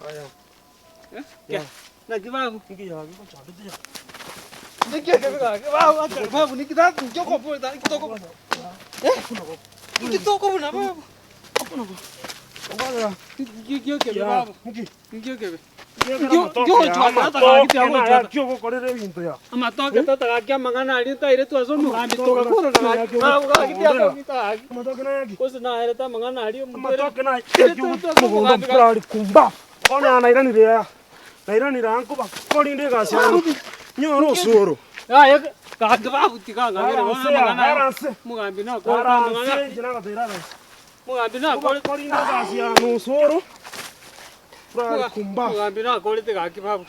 Haya. Ya. Na kibabu. Ngiya ngichabete. Nikiwa kibabu acha kibabu nikitaka njoko pole kitoko. Kitoko buna babu. Hakuna kwa. Ngala. Ngio kibabu. Ngio kibabu. Kyo gukorere bintu ya. Amatoke tataga mangana ari taire twazo mugambi toka koro na kitia kita. Amatoke na yaki. Kosa na era ta mangana ari Amatoke na yaki. Mugondo prari kumba. Ona nairanire ya. Nairanire anko bakori ndega cia. Nyoro soro. Ya ka kibabu tikanga ngere mangana. Aranse. Mugambi na ko mangana. Jina ka tira. Mugambi na ko bakori ndega cia no soro. Prari kumba. Mugambi na ko te ka kibabu.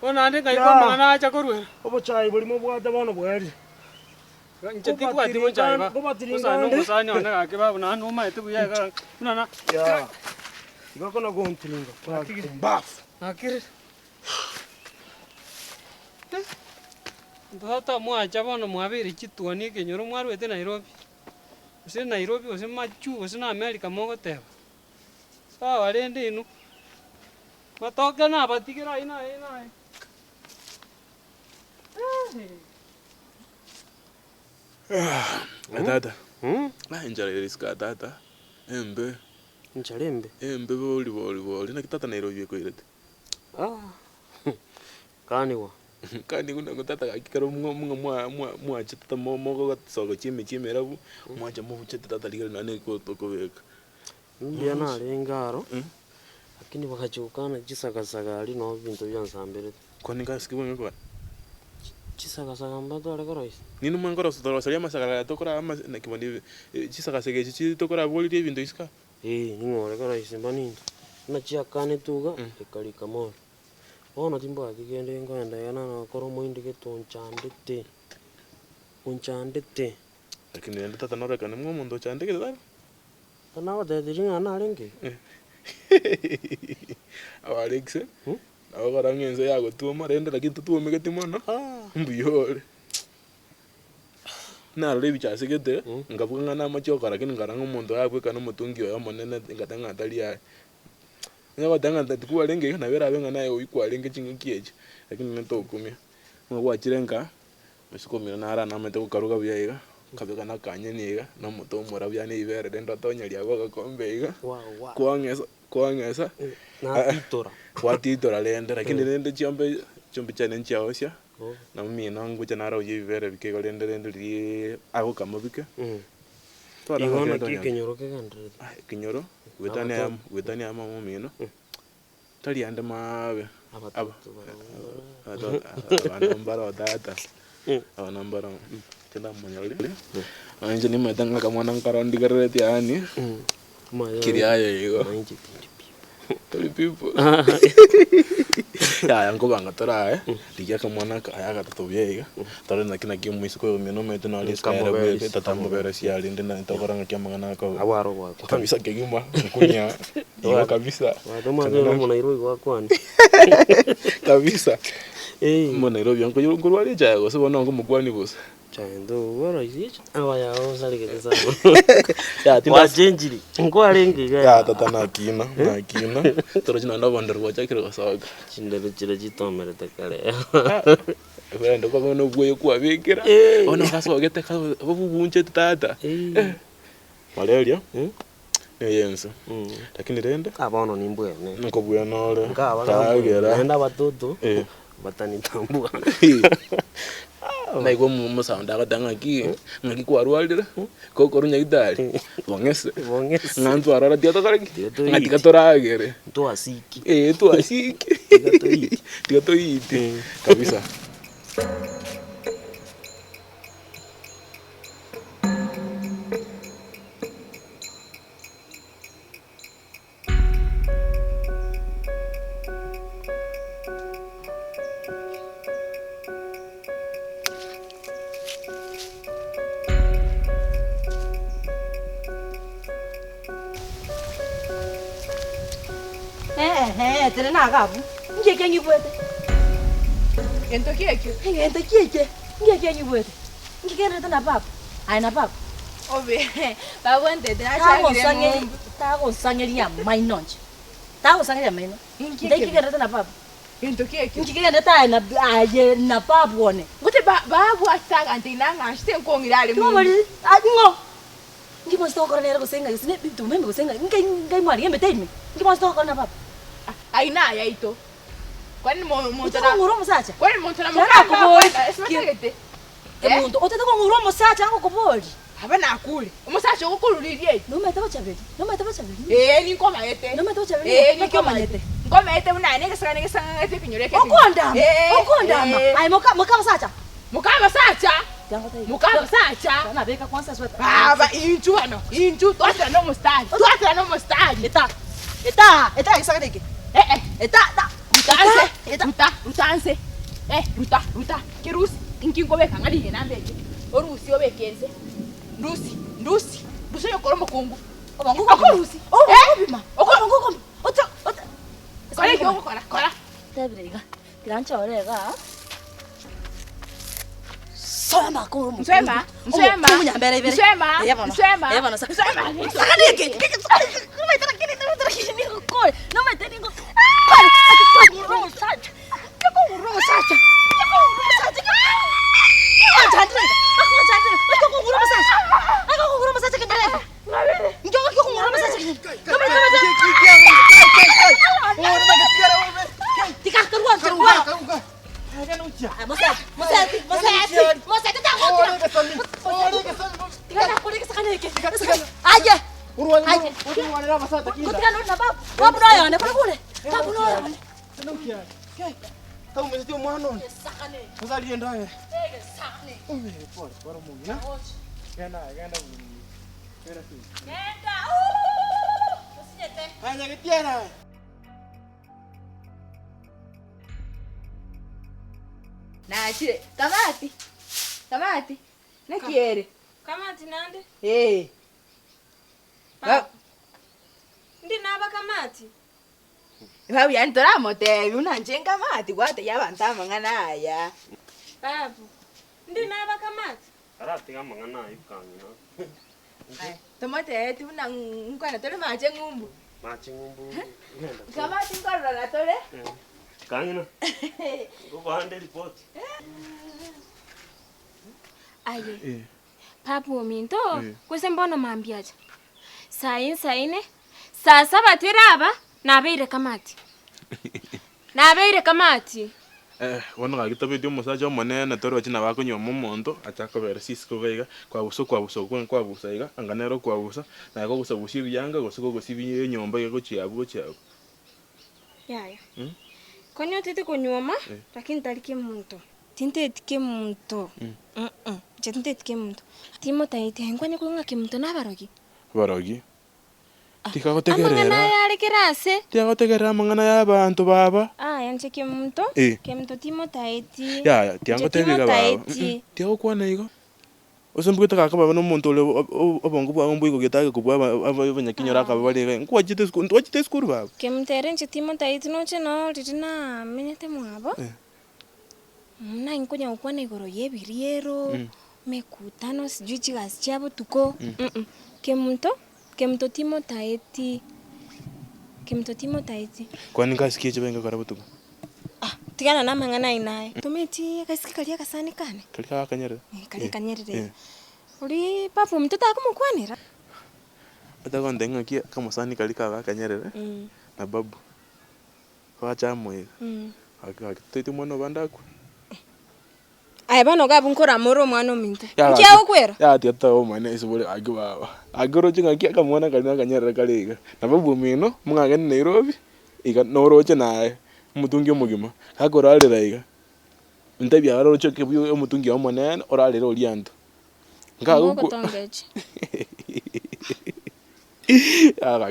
Ona ande kai ko mangana acha korwe. Obo chai buri mo bwate bono bweri. Ncheti kwa tibo chai ba. Kosa no kusanya ona ka kibabu na no mai tibu ya ka. Na. Ya. Ngoko na gontilinga. Prari kumba. Akire. Ndata mwacha bono mwabiri chitwani kenyoro mwarwete Nairobi. Use Nairobi use machu use na America mogoteba. Sawa rende inu. Matoka na batikira ina. Tata. Njala iriska tata. Embe. Nchalembe. Embe boli. Na kitata Nairobi ko irete. Kaniwa. Kandi kuna ngotata akikaro mwa chitata mogo sogo chime rabu mwa jamu chitata ligero nane ko weka. Ndia na lengaro. Lakini wakachukana chisagasaga ali no bintu byansambere. Kwani ngasikiwe ngwa. Chisagasaga mbato ale koroisi. Ninu mangoro sotoro salia masagara tokora ama na kibandi chisagasaga chichi tokora boli bintu iska. Ngore koroisi mbani. Na chiakane tuga ekali kamoro. Ona timba kigende nganda yana na koro moindi ketonchande te. Lakini enda tata noreka nemwe mundo chande kedara. Kana wada diringa na renge. Alexe. Ahora ngenze yago tuoma rende lakini tutuome ketimona. Mbiyore. Na lebi cha segete ngavuga na machoka lakini ngaranga mundo yakwe kana mutungi yo monene ngatanga atalia. Nyawa danga ndikuwa lenge na vera benga naye uikwa lenge chingikiyeje lakini nento kumya mwa chirenga mesikomira na ara na mete kukaruga byayiga kabeka na kanye niga no muto mura byane ibere dendo tonya lya goga kombeiga kuangesa na titora watitora lende lakini lende chombe chane nchaosya na mimi nangu chanara uyibere bikego lende ri ago kamobike Ingona kinyoro kegandre. Kinyoro wetani ama mumino. Tali ande mawe. Aba. Nambara data. Nambara. Tenda monyole. Anje ni madanga kamwana nkarondi gareti yani. Kiriaye yigo. Tali people. Ya yango banga tora liya kamwana aya gatobye tore nakina kimuisi ko mino mete no ali skara be tatambo bere si ali ndina tokora ngakiamanga ko awaro kwa kabisa kegima kunya iyo kabisa wadoma zo mo Nairobi kwa kwani kabisa mo Nairobi yango nguru ali jago so bona ngo mugwani bosa chando wara ichi awaya osali ketesa ya tinda jenjiri ngo alenge ya tata nakina toro jina ndo bandar kwa chakiro kasaga chindero chira chitomere takale ndo kwa no gwe kwa bikira ona kasogete kabubunche tata malaria yenso lakini rende abono ni mbwene nko bwena ole kagera nenda batoto batanitambua na iko mu sound akadanga ngaki kwa rwalira ko korunya gitari bongese ngantu arara dia tokara ngati katoragere to asiki to asiki tigato kabisa tena na gabu. Ngeke ngibwete. Ngento kieke. Ngeke ngibwete. Ngeke tena papa. Ai na papa. Obe. Babo ndede na changire. Ta go sangeria mai nonche. Tahu sanganya maino. Inki Ndai kigenda tena papa. Into keke. Ngikigenda tena aye na papa one. Ngote babu asaga antinanga ashite nkongirale mu. Ngomali ngo. Ngimo stoko nera kusenga isine bitu membe kusenga. Ngai mwali ngembe temi. Ngimo stoko na papa. Aina ya ito. Kwani monto Utako nguro musacha. Kwani monto na Yana kuboli. Esimakete. Emuntu otako nguro musacha ngo kuboli. Abana akule. Umusacha ukukululiriye. Noma etaba chabeli. Noma etaba chabeli. Ni ngoma yete. Noma etaba chabeli. Ni ngoma yete. Ngoma yete unane ngesanga ete kinyoleke. Okondama. Okondama. Ai moka musacha. Mukama sacha. Jango tai. Mukama sacha. Sana beka kwanza sweta. Baba inju ano. Inju twatira no mustadi. Twatira no mustadi. Eta isagadeke. Eta. Utanse. Ruta. Kirusi. Inkingo beka ngali nambeje. Orusi obekenze. Ndusi. Bushoyo koro mukungu. Obanguko. Okorusi. Obima. Obanguko. Ota. Kore kyo kora. Tabrega. Grancha orega. Soma ko mu. Nsema. Nyambere bere. Nsema. Sakadeke. No me tengo. Tahu mesti umano. Masa lienda ya. Pole, para mungi na. Genda. Nenda. Usinyete. Hanya ketiara. Nachire. Kamati. Nakiere. Kamati nande? Ndi naba kamati. Babu yantora mote unanjenga mati kwate yabantama nganaya. Babu. Ndi naba kamati. Arati kama ngana ikangina. Tomote tu nang ngwana tole mache ngumbu. Machi ngumbu. Kamati ngora la tole? Kangina. Kubande report. Aye. Papu minto, kwese mbona mambiaje. Saine. Saa 7 tiraba nabeire kamati. Wana gagitabedio musacha monene toro china bako nyomo mondo ataka bere sisiko gaiga kwa buso kwa busa iga anganero kwa busa na go gusabushiri yanga gosoko gosibi nyomba go chiabu. Yaya. Konyo tete konyoma lakini talike muntu. Tinte tike muntu. Tinte tike muntu. Timo taite ngwane ko ngake muntu nabarogi. Barogi. Tikagotegerera. Amangana yale kirase. Tikagotegerera amangana y'abantu baba. Yanche kemuntu. Kemuntu timo taiti. Ya, tiangotebiga baba. Tiago kwana igo. Osembwita kaka baba no muntu le obongo bwa ngombo getaga kubwa abanyakinyora ka bale nkwa chite skuru baba. Kemtere nche timo taiti no cheno titina menyete mwabo. Na inkonya ukwana igoro yebiriero. Mekutano sijui chigasi chabo tuko. Kemuntu timo taiti. Kwani ngasikie chibenga karabutuko. Tigana na mangana inaye. Tumeti kasikikalia kasani kane. Kalika kanyere. Kanyere. Uri papu mtoto akumukwanira. Atago ndenga kia kama sani kalika kanyere. Na babu. Wacha moyo. Akatete mwana bandako. Ai bano gabu nkora moro mwana minto. Kia ukwera? Ya tiata o mwana isubole agwa. Agoro chinga kia kama mwana kalina kanyere kaliga. Na babu mino munga ngene Nairobi. Iga noroche nae. Mutungi omugima agora aliraiga ntabya aroroche kebuyo omutungi omonene oralira olianto ngago tongeje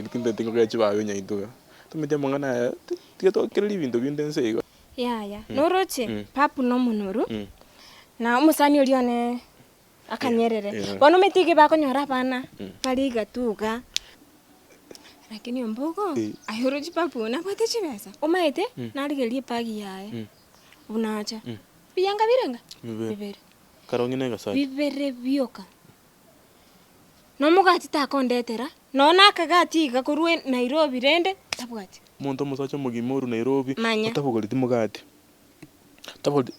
kitinde tingo kechi bayo nyaituga tumete mangana tieto kelli bintu bindenseigo ya noroche papu no munuru na umusani olione akanyerere bono metike bakonyora bana baliga tuga lakini ombogo ayoroji papu na pate chibesa omaete naligelie pagi yae unacha biyanga birenga bibere karongine gasai bibere bioka no mugati ta kondetera no nakagati gakurwe Nairobi rende Tabwati. Muntu musacha mugimoru Nairobi. Manya. Tabugoliti mugati.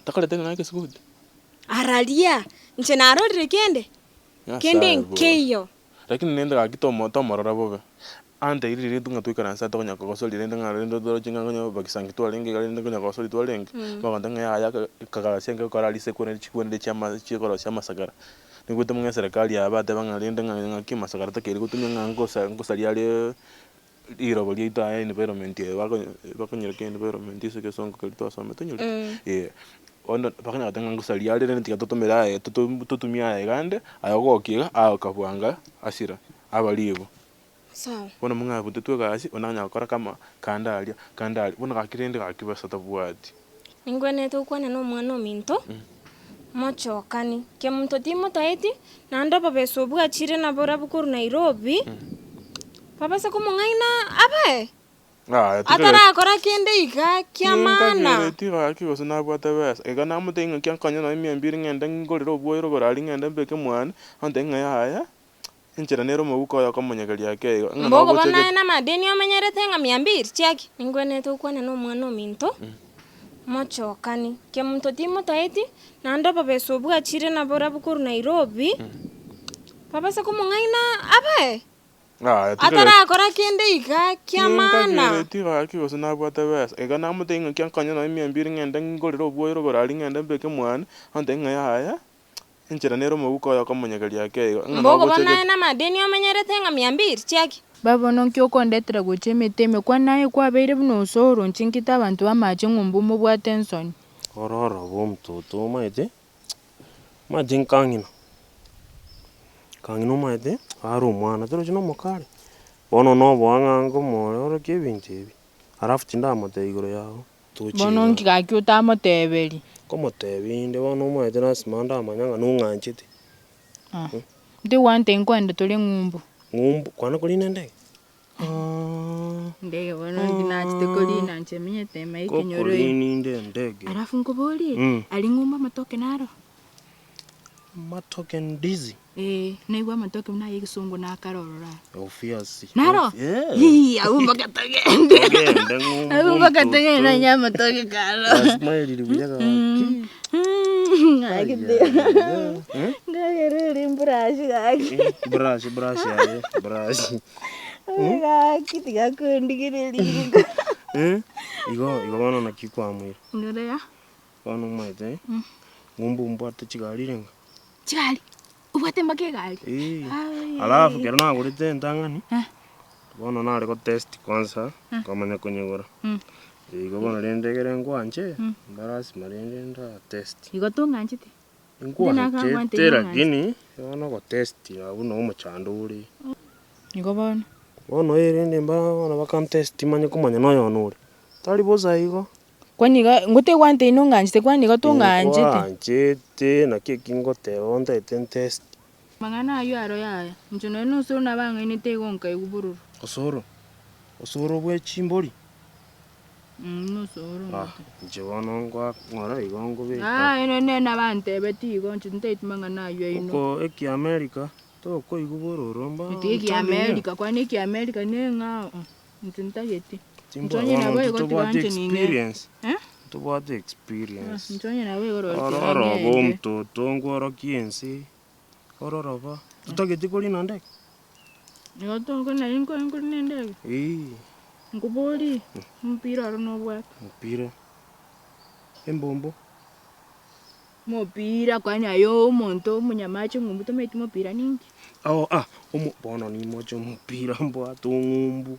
Takolete ngake sikuti. Aralia. Nche narorire kende. Kende nkeyo. Lakini nenda kakitomo tomorora bobe. Ante iri tunga tuikaransa to nyako kosoli nenda ngarendo do chinga nyo bakisangi to alenge galenda kunya kosoli to alenge. Bakanda ya kagarasenga koralise kwene chikwende chama chikoro chama sagara. Nikuta munga serikali ya bate bangalenda ngaki masagara takeri kutunya ngosali ale iro bali ita environment bakonyereke environment iseke songo kalito asome tonyule. Onda pakanya katanga ngusali ale nenti katotomera tutumia egande ayogokiga akabwanga asira abalibo. Sawa. Bona munga bunte twegasi onanya kora kama kandali bona kakirende kakibasa tabwati. Ningwene tukwana no mwana ominto. Mochokani ke muntu timo taiti nando babeso bwa chire na bora bukuru Nairobi. Papa se como ngaina abe. Atara akora kende iga kiamana. Tira ki osna bwata bes. Ega na mute nga kyan kanya na mi ambiri ngenda ngorero bwoiro gorali ngenda mbeke mwana. Ante nga haya. Inchira nero mubuko ya kamanyagari yake. Mbogo bana na madeni omenyerete nga 200 chaki. Ningwene tukwana no mwana ominto. Mochokani ke muntu timo taiti nando babeso bwa chire na bora bukuru Nairobi. Papa se como ngaina abe. Atara akora kende iga kiamana. Tira ki osna bwata bes. Ega na mute nga kyan kanya na mi ambiri ngenda ngorero bwoiro gorali ngenda mbeke mwana. Ante nga haya. Inchira nero mubuko ya kamanyagari yake. Mbogo bana na madeni omenyerete nga 200 chaki. Baba nonki okondetera gochemeteme kwa naye kwabeire buno soro nchinkita abantu bamache ngumbu mu bwa tension. Ororo bomtoto maite. Majinkangino. Kangino maite aro mwana tero chino mokare. Bono no bwangango more oro kebintebi. Arafu chinda mote igoro yao. Bono nki gakyuta moteberi. Como tebinde bono maite na simanda amanyanga nunganchite. Ndi wante nkwenda tole ngumbu. Ngumbu kwana kulina ndege. Ndege bono ndinachite kolina nchemenye tema ikinyoro. Kulini ndege. Arafu nkoboli ali ngumba matoke naro. Matoke ndizi. Naigwa matoke mna yikisungu na karorora. Ofiasi. Naro? Yeah. Abumba katagende. Abumba katagende na nyama toke karo. Asmaili libuyaga waki. Ngayerere mburashi gaki. Brush yaye, brush. Gaki tigakundigire ligo. Igo bano nakikwa mwira. Ngora ya? Bano maite. Ngumbu mbwate chigalirenga. Chigali. Ubwate mbake gali. Alafu kero na gurite ntangani. Bono nare ko test kwanza kamanya kunyegora. Igo bono rendegere ngwanje. Mbarasi marende nda test. Igo tunganchite. Ngwanje lakini bono ko test abuno umuchando uri. Igo bono. Bono erende mbana bakam test manye kumanya no yonure. Tali boza igo. Kwani ngote wante inonganchite kwani go tunganchite. Ngwanchite na kekingote onda eten test. Mangana ayo aro yaya. Njono eno soro na banga inete gonka igubururu. Osoro bwe chimboli. No soro. Je bono ngora igongo be. Eno nena bante beti igonchi nte mangana ayo ino. Ko eki America to ko igubururu mba. Eki America kwani eki America nenga. Ntinta yeti. Ntonye na wewe go tiwanje ninge. Tubwate experience. Ntonye na wewe go Ororo bomtoto ngoro kiensi. Ororo ba. Tutageti koli nande. Nigo tongo na inko nende. Nguboli. Mpira ro no bwa. Mpira. Embombo. Mopira kwani ayo monto munyamacho ngumbu tometi mopira ningi. Bono ni mocho mpira mbwa tungumbu.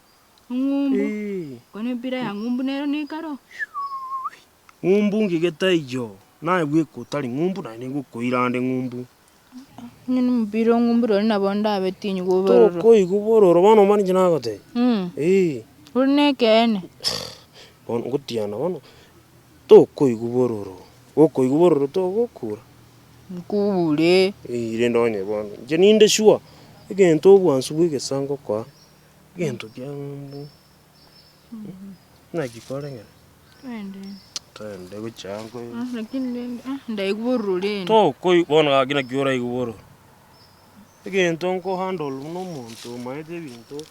Ngumbu. Kwani mpira ya ngumbu nero ni karo. Ngumbu ngigeta iyo. Nae gwiko tali ngumbu na ningo koirande ngumbu. Nini mpira ngumbu ro na bonda abetinyu gobororo. To koi gobororo bono mani jinagote. Urne kene. Bono gotiana bono. To koi gobororo. Okoi gobororo to gokura. Nkubule. Irendonye bono. Je ninde shua. Egento bwansubu gesango kwa. Gento kya ngumbu. Nakikore ngene. Twende guchango. Lakini ndaiguburu le. To koi bono gakina kiora iguburu. Egento nko handle no muntu maete bintu.